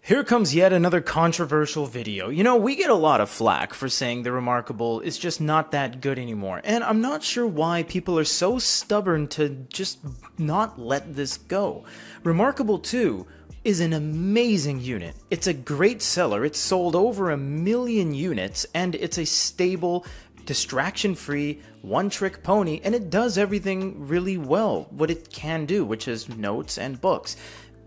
Here comes yet another controversial video. You know, we get a lot of flack for saying the Remarkable is just not that good anymore, and I'm not sure why people are so stubborn to just not let this go. Remarkable 2 is an amazing unit. It's a great seller, it's sold over 1 million units, and it's a stable, distraction-free, one-trick pony, and it does everything really well, what it can do, which is notes and books.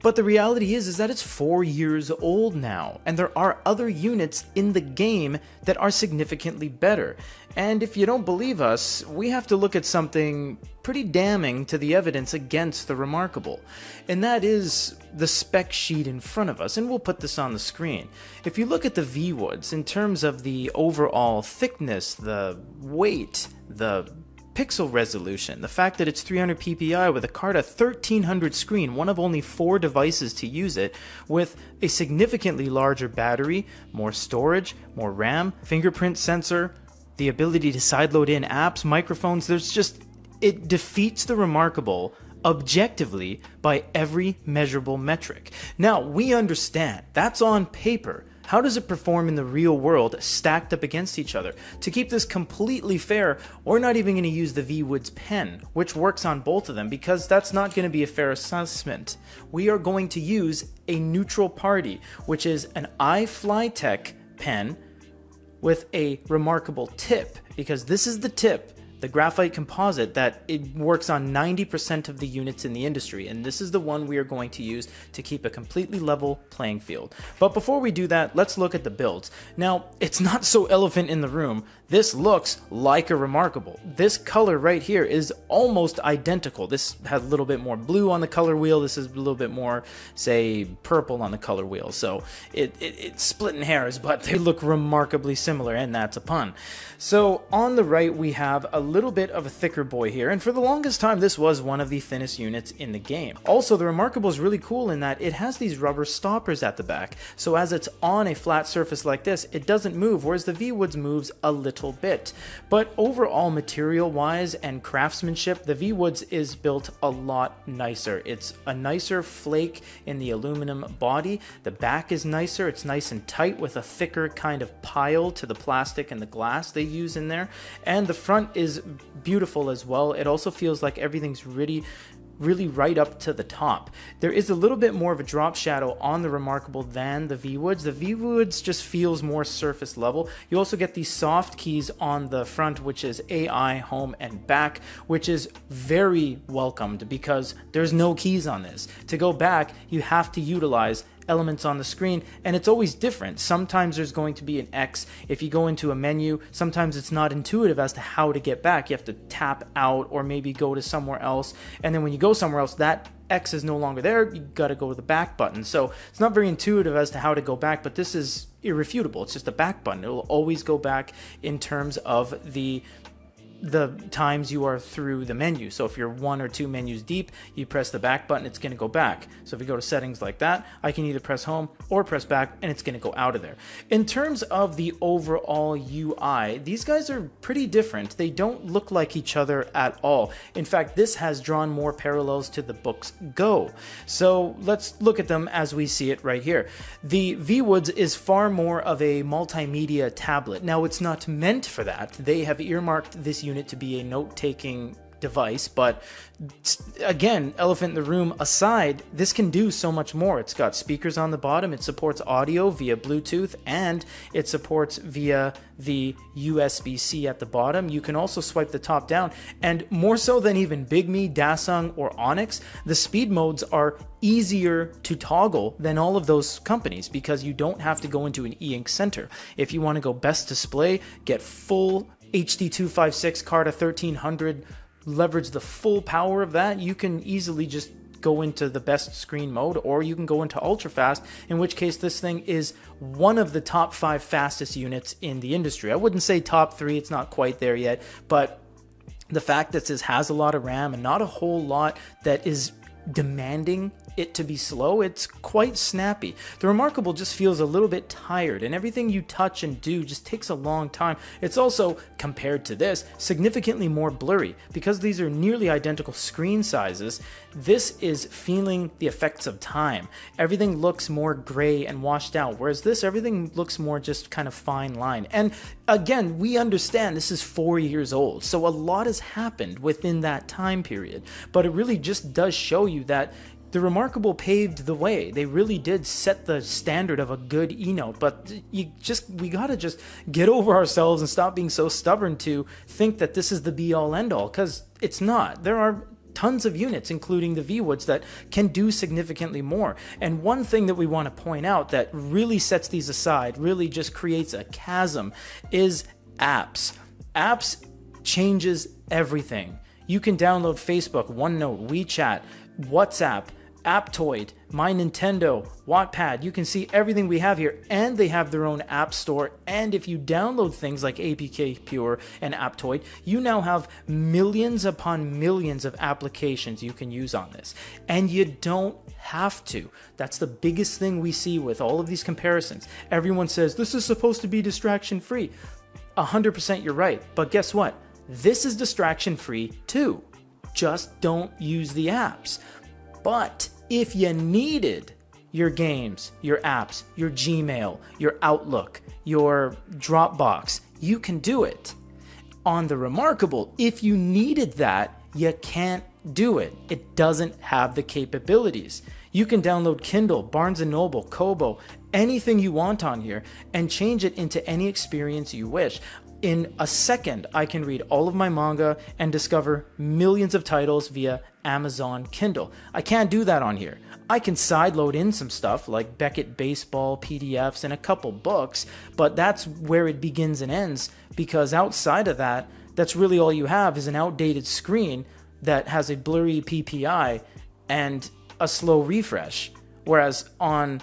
But the reality is that it's 4 years old now, and there are other units in the game that are significantly better. And if you don't believe us, we have to look at something pretty damning to the evidence against the Remarkable. And that is the spec sheet in front of us, and we'll put this on the screen. If you look at the ViWoods, in terms of the overall thickness, the weight, the pixel resolution, the fact that it's 300 ppi with a card at 1300 screen, one of only 4 devices to use it, with a significantly larger battery, more storage, more RAM, fingerprint sensor, the ability to sideload in apps, microphones, it defeats the Remarkable objectively by every measurable metric. Now, we understand, that's on paper. How does it perform in the real world stacked up against each other? To keep this completely fair, we're not even going to use the ViWoods pen, which works on both of them, because that's not going to be a fair assessment. We are going to use a neutral party, which is an iFlyTech pen with a Remarkable tip, because this is the tip, the graphite composite, that it works on 90% of the units in the industry, and this is the one we are going to use to keep a completely level playing field. But before we do that, let's look at the builds. Now, it's not so elephant in the room. This looks like a Remarkable. This color right here is almost identical. This has a little bit more blue on the color wheel. This is a little bit more, say, purple on the color wheel. So it's splitting hairs, but they look remarkably similar, and that's a pun. So on the right, we have a little bit of a thicker boy here, and for the longest time, this was one of the thinnest units in the game. Also, the Remarkable is really cool in that it has these rubber stoppers at the back, so as it's on a flat surface like this, it doesn't move, whereas the ViWoods moves a little bit. But overall, material-wise and craftsmanship, the ViWoods is built a lot nicer. It's a nicer flake in the aluminum body. The back is nicer. It's nice and tight with a thicker kind of pile to the plastic and the glass they use in there. And the front is beautiful as well. It also feels like everything's really right up to the top. There is a little bit more of a drop shadow on the Remarkable than the ViWoods. The ViWoods just feels more surface level. You also get these soft keys on the front, which is AI, home, and back, which is very welcomed because there's no keys on this. To go back, you have to utilize elements on the screen, and it's always different. Sometimes there's going to be an X. If you go into a menu, sometimes it's not intuitive as to how to get back. You have to tap out or maybe go to somewhere else, and then when you go somewhere else, that X is no longer there. You got to go to the back button. So it's not very intuitive as to how to go back, but this is irrefutable. It's just a back button. It will always go back in terms of the times you are through the menu. So if you're 1 or 2 menus deep, you press the back button, it's going to go back. So if we go to settings like that, I can either press home or press back, and it's going to go out of there. In terms of the overall UI, these guys are pretty different. They don't look like each other at all. In fact, this has drawn more parallels to the boox Go. So let's look at them as we see it right here. The ViWoods is far more of a multimedia tablet. Now, it's not meant for that. They have earmarked this unit to be a note-taking device, but again, elephant in the room aside, this can do so much more. It's got speakers on the bottom, it supports audio via Bluetooth, and it supports via the USB-C at the bottom. You can also swipe the top down, and more so than even bigme, Dasung, or Onyx, the speed modes are easier to toggle than all of those companies because you don't have to go into an eink center. If you want to go best display, get full HD 256 card of 1300, leverage the full power of that, you can easily just go into the best screen mode, or you can go into ultra fast, in which case this thing is one of the top 5 fastest units in the industry. I wouldn't say top 3, it's not quite there yet, but the fact that this has a lot of RAM and not a whole lot that is demanding it to be slow, it's quite snappy. The Remarkable just feels a little bit tired, and everything you touch and do just takes a long time. It's also, compared to this, significantly more blurry. Because these are nearly identical screen sizes, this is feeling the effects of time. Everything looks more gray and washed out, whereas this, everything looks more just kind of fine line. And again, we understand this is 4 years old, so a lot has happened within that time period, but it really just does show you that the Remarkable paved the way. They really did set the standard of a good e-note, but we gotta just get over ourselves and stop being so stubborn to think that this is the be-all end-all, because it's not. There are tons of units, including the ViWoods, that can do significantly more. And one thing that we want to point out that really sets these aside, really just creates a chasm, is apps. Apps changes everything. You can download Facebook, OneNote, WeChat, WhatsApp, Aptoid, My Nintendo, Wattpad. You can see everything we have here, and they have their own app store. And if you download things like APK Pure and Aptoid, you now have millions upon millions of applications you can use on this. And you don't have to. That's the biggest thing we see with all of these comparisons. Everyone says this is supposed to be distraction free. 100% you're right, but guess what? This is distraction free too. Just don't use the apps. But if you needed your games, your apps, your Gmail, your Outlook, your Dropbox, you can do it. On the Remarkable, if you needed that, you can't do it. It doesn't have the capabilities. You can download Kindle, Barnes & Noble, Kobo, anything you want on here, and change it into any experience you wish. In a second, I can read all of my manga and discover millions of titles via Amazon Kindle. I can't do that on here. I can sideload in some stuff like Beckett Baseball, PDFs, and a couple books, but that's where it begins and ends, because outside of that, that's really all you have is an outdated screen that has a blurry PPI and a slow refresh. Whereas on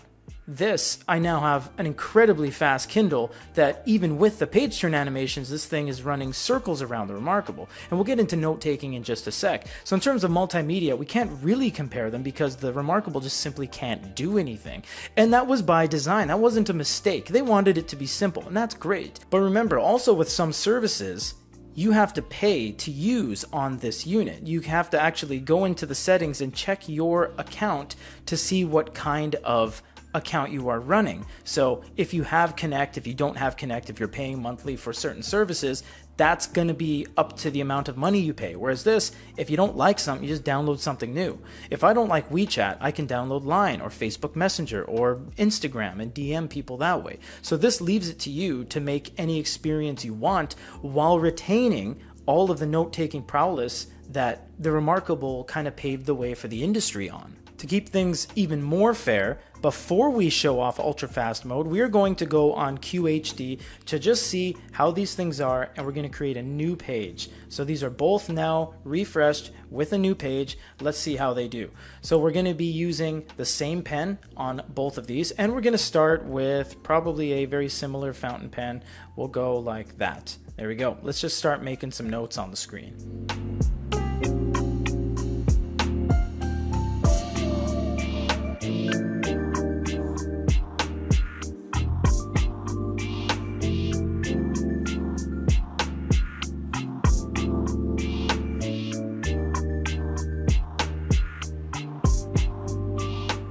this, I now have an incredibly fast Kindle that even with the page turn animations, this thing is running circles around the Remarkable. And we'll get into note-taking in just a sec. So in terms of multimedia, we can't really compare them because the Remarkable just simply can't do anything. And that was by design. That wasn't a mistake. They wanted it to be simple, and that's great. But remember, also with some services, you have to pay to use on this unit. You have to actually go into the settings and check your account to see what kind of account you are running. So if you have Connect, if you don't have Connect, if you're paying monthly for certain services, that's going to be up to the amount of money you pay. Whereas this, if you don't like something, you just download something new. If I don't like WeChat, I can download Line or Facebook Messenger or Instagram and DM people that way. So this leaves it to you to make any experience you want while retaining all of the note-taking prowess that the Remarkable kind of paved the way for the industry on. To keep things even more fair, before we show off ultra fast mode, we are going to go on QHD to just see how these things are, and we're going to create a new page. So these are both now refreshed with a new page. Let's see how they do. So we're going to be using the same pen on both of these, and we're going to start with probably a very similar fountain pen. We'll go like that. There we go. Let's just start making some notes on the screen.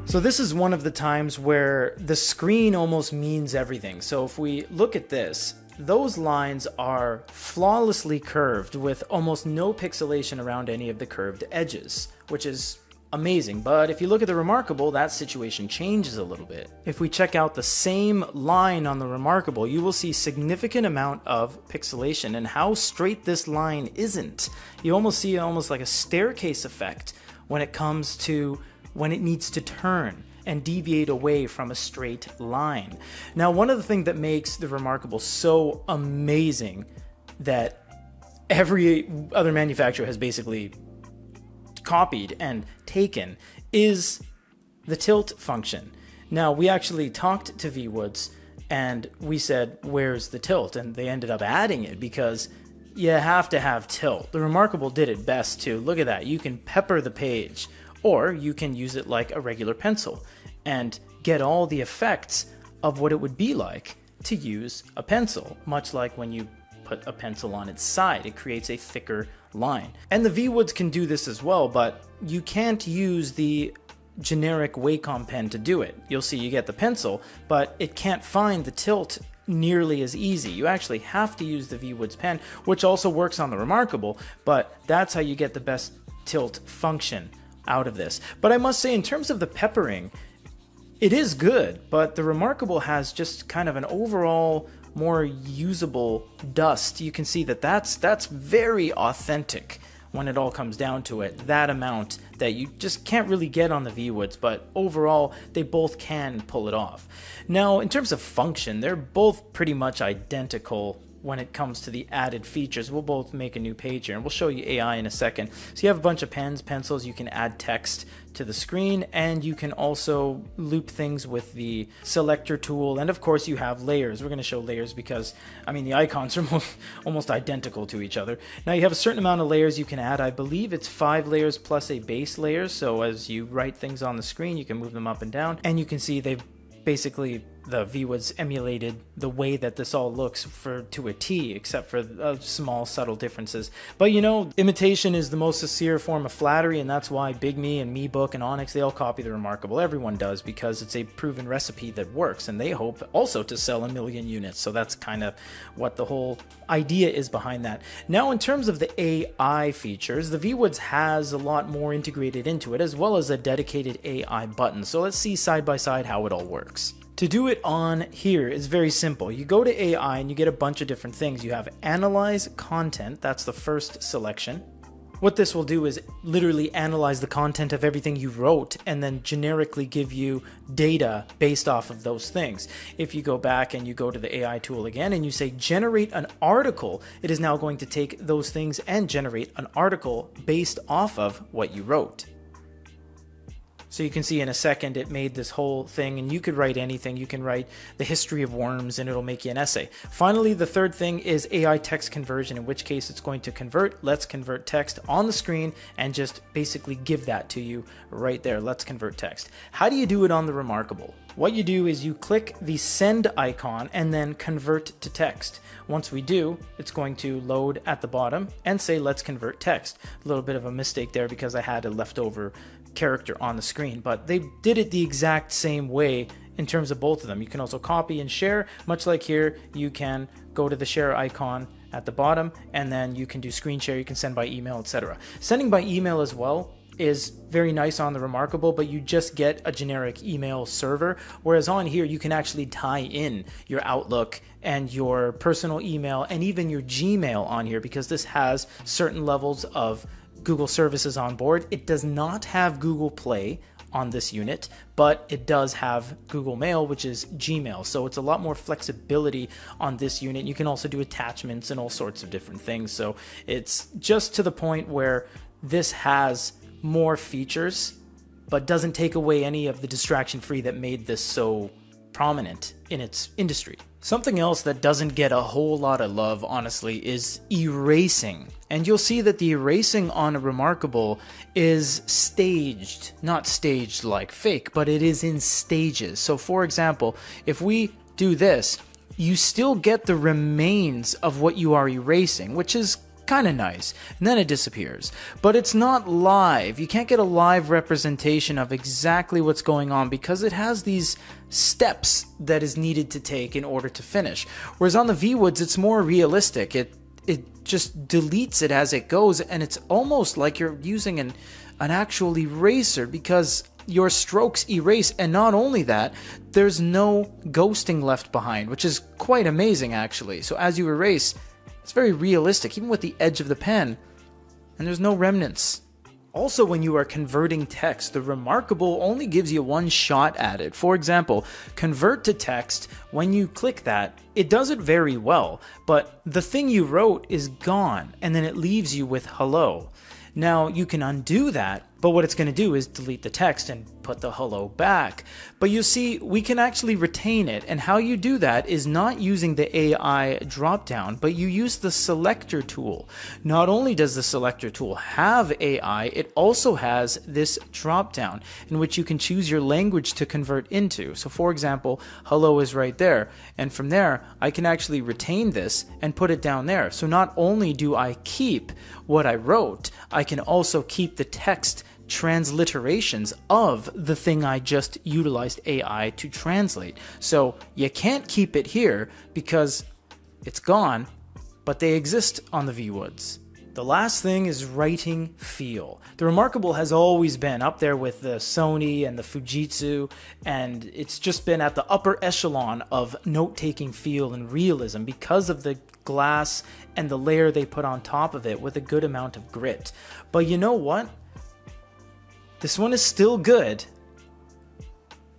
So this is one of the times where the screen almost means everything. So if we look at this, those lines are flawlessly curved with almost no pixelation around any of the curved edges, which is amazing. But if you look at the Remarkable, that situation changes a little bit. If we check out the same line on the Remarkable, you will see significant amount of pixelation, and how straight this line isn't. You almost see like a staircase effect when it comes to when it needs to turn and deviate away from a straight line. Now, one of the things that makes the Remarkable so amazing that every other manufacturer has basically copied and taken is the tilt function. Now, we actually talked to ViWoods and we said, where's the tilt? And they ended up adding it because you have to have tilt. The Remarkable did it best too. Look at that. You can pepper the page Or you can use it like a regular pencil and get all the effects of what it would be like to use a pencil, much like when you put a pencil on its side. It creates a thicker line. And the ViWoods can do this as well, but you can't use the generic Wacom pen to do it. You'll see you get the pencil, but it can't find the tilt nearly as easy. You actually have to use the ViWoods pen, which also works on the Remarkable, but that's how you get the best tilt function out of this. But I must say, in terms of the peppering, it is good, but the Remarkable has just kind of an overall more usable dust. You can see that that's very authentic when it all comes down to it. That amount that you just can't really get on the ViWoods, but overall they both can pull it off. Now, in terms of function, they're both pretty much identical when it comes to the added features. We'll both make a new page here and we'll show you AI in a second. So you have a bunch of pens, pencils, you can add text to the screen, and you can also loop things with the selector tool, and of course you have layers. We're going to show layers because, I mean, the icons are almost identical to each other. Now you have a certain amount of layers you can add. I believe it's 5 layers plus a base layer, so as you write things on the screen you can move them up and down, and you can see they've basically, the ViWoods emulated the way that this all looks to a T, except for small subtle differences. But you know, imitation is the most sincere form of flattery, and that's why bigme and MeBook and Onyx, they all copy the Remarkable. Everyone does, because it's a proven recipe that works, and they hope also to sell 1 million units. So that's kind of what the whole idea is behind that. Now, in terms of the AI features, the ViWoods has a lot more integrated into it, as well as a dedicated AI button. So let's see side by side how it all works. To do it on here is very simple. You go to AI and you get a bunch of different things. You have Analyze Content, that's the first selection. What this will do is literally analyze the content of everything you wrote and then generically give you data based off of those things. If you go back and you go to the AI tool again and you say generate an article, it is now going to take those things and generate an article based off of what you wrote. So you can see in a second it made this whole thing, and you could write anything. You can write the history of worms and it'll make you an essay. Finally, the third thing is AI text conversion, in which case it's going to convert Let's Convert Text on the screen and just basically give that to you right there. Let's Convert Text. How do you do it on the Remarkable? What you do is you click the send icon and then convert to text. Once we do, it's going to load at the bottom and say let's convert text. A little bit of a mistake there because I had a leftover character on the screen, but they did it the exact same way in terms of both of them. You can also copy and share, much like here. You can go to the share icon at the bottom and then you can do screen share, you can send by email, etc. Sending by email as well is very nice on the Remarkable, but you just get a generic email server, whereas on here you can actually tie in your Outlook and your personal email and even your Gmail on here, because this has certain levels of Google services on board. It does not have Google Play on this unit, but it does have Google Mail, which is Gmail. So it's a lot more flexibility on this unit. You can also do attachments and all sorts of different things. So it's just to the point where this has more features, but doesn't take away any of the distraction free that made this so prominent in its industry. Something else that doesn't get a whole lot of love, honestly, is erasing. And you'll see that the erasing on a Remarkable is staged. Not staged like fake, but it is in stages. So for example, if we do this, you still get the remains of what you are erasing, which is kind of nice, and then it disappears. But it's not live. You can't get a live representation of exactly what's going on because it has these steps that is needed to take in order to finish. Whereas on the ViWoods, it's more realistic. It just deletes it as it goes, and it's almost like you're using an actual eraser, because your strokes erase, and not only that, there's no ghosting left behind, which is quite amazing actually. So as you erase, it's very realistic, even with the edge of the pen, and there's no remnants. Also, when you are converting text, the Remarkable only gives you one shot at it. For example, convert to text, when you click that, it does it very well, but the thing you wrote is gone, and then it leaves you with hello. Now, you can undo that But what it's going to do is delete the text and put the hello back. But you see, we can actually retain it. And how you do that is not using the AI dropdown, but you use the selector tool. Not only does the selector tool have AI, it also has this dropdown in which you can choose your language to convert into. So for example, hello is right there. And from there, I can actually retain this and put it down there. So not only do I keep what I wrote, I can also keep the text transliterations of the thing I just utilized AI to translate. So you can't keep it here because it's gone, but they exist on the ViWoods. The last thing is writing feel. The Remarkable has always been up there with the Sony and the Fujitsu, and it's just been at the upper echelon of note-taking feel and realism because of the glass and the layer they put on top of it with a good amount of grit. But you know what? This one is still good,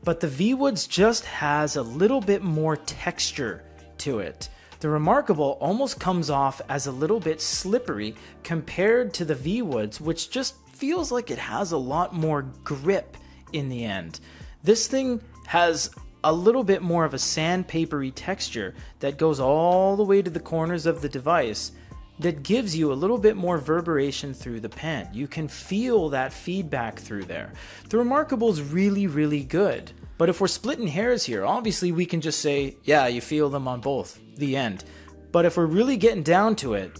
but the ViWoods just has a little bit more texture to it. The Remarkable almost comes off as a little bit slippery compared to the ViWoods, which just feels like it has a lot more grip in the end. This thing has a little bit more of a sandpapery texture that goes all the way to the corners of the device, that gives you a little bit more reverberation through the pen. You can feel that feedback through there. The Remarkable is really, really good. But if we're splitting hairs here, obviously we can just say, yeah, you feel them on both, the end. But if we're really getting down to it,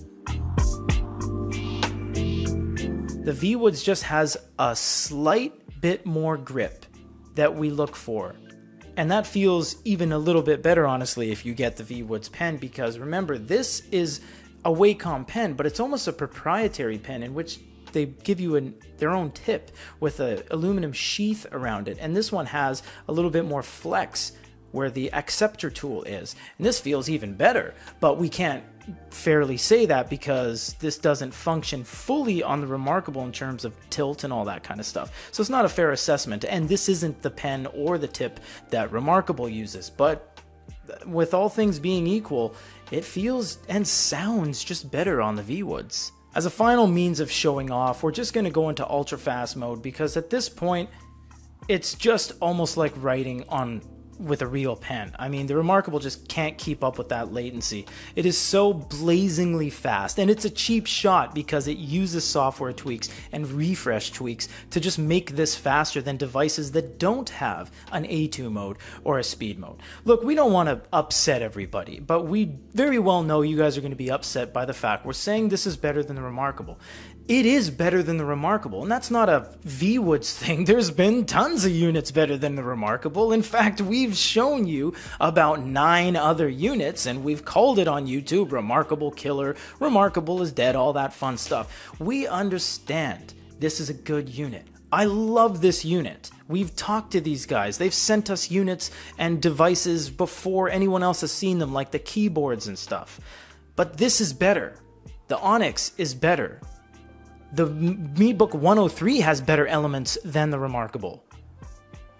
the ViWoods just has a slight bit more grip that we look for. And that feels even a little bit better, honestly, if you get the ViWoods pen, because remember, this is a Wacom pen, but it's almost a proprietary pen in which they give you their own tip with an aluminum sheath around it. And this one has a little bit more flex where the acceptor tool is. And this feels even better, but we can't fairly say that because this doesn't function fully on the Remarkable in terms of tilt and all that kind of stuff. So it's not a fair assessment, and this isn't the pen or the tip that Remarkable uses. But with all things being equal, it feels and sounds just better on the ViWoods. As a final means of showing off, we're just going to go into ultra fast mode because at this point, it's just almost like writing with a real pen. I mean, the Remarkable just can't keep up with that latency. It is so blazingly fast, and it's a cheap shot because it uses software tweaks and refresh tweaks to just make this faster than devices that don't have an A2 mode or a speed mode. Look, we don't want to upset everybody, but we very well know you guys are going to be upset by the fact we're saying this is better than the Remarkable. It is better than the Remarkable, and that's not a ViWoods thing. There's been tons of units better than the Remarkable. In fact, we've shown you about 9 other units, and we've called it on YouTube Remarkable Killer, Remarkable is dead, all that fun stuff. We understand this is a good unit. I love this unit. We've talked to these guys. They've sent us units and devices before anyone else has seen them, like the keyboards and stuff. But this is better. The Onyx is better. The MeBook 103 has better elements than the Remarkable.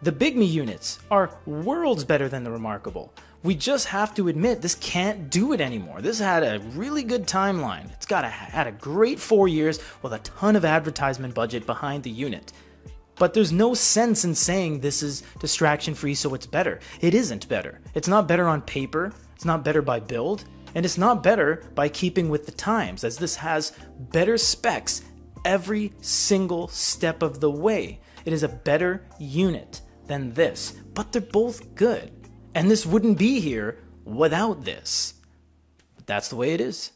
The bigme units are worlds better than the Remarkable. We just have to admit this can't do it anymore. This had a really good timeline. It's had a great 4 years with a ton of advertisement budget behind the unit. But there's no sense in saying this is distraction free so it's better. It isn't better. It's not better on paper. It's not better by build. And it's not better by keeping with the times, as this has better specs every single step of the way. It is a better unit than this, but they're both good. And this wouldn't be here without this. But that's the way it is.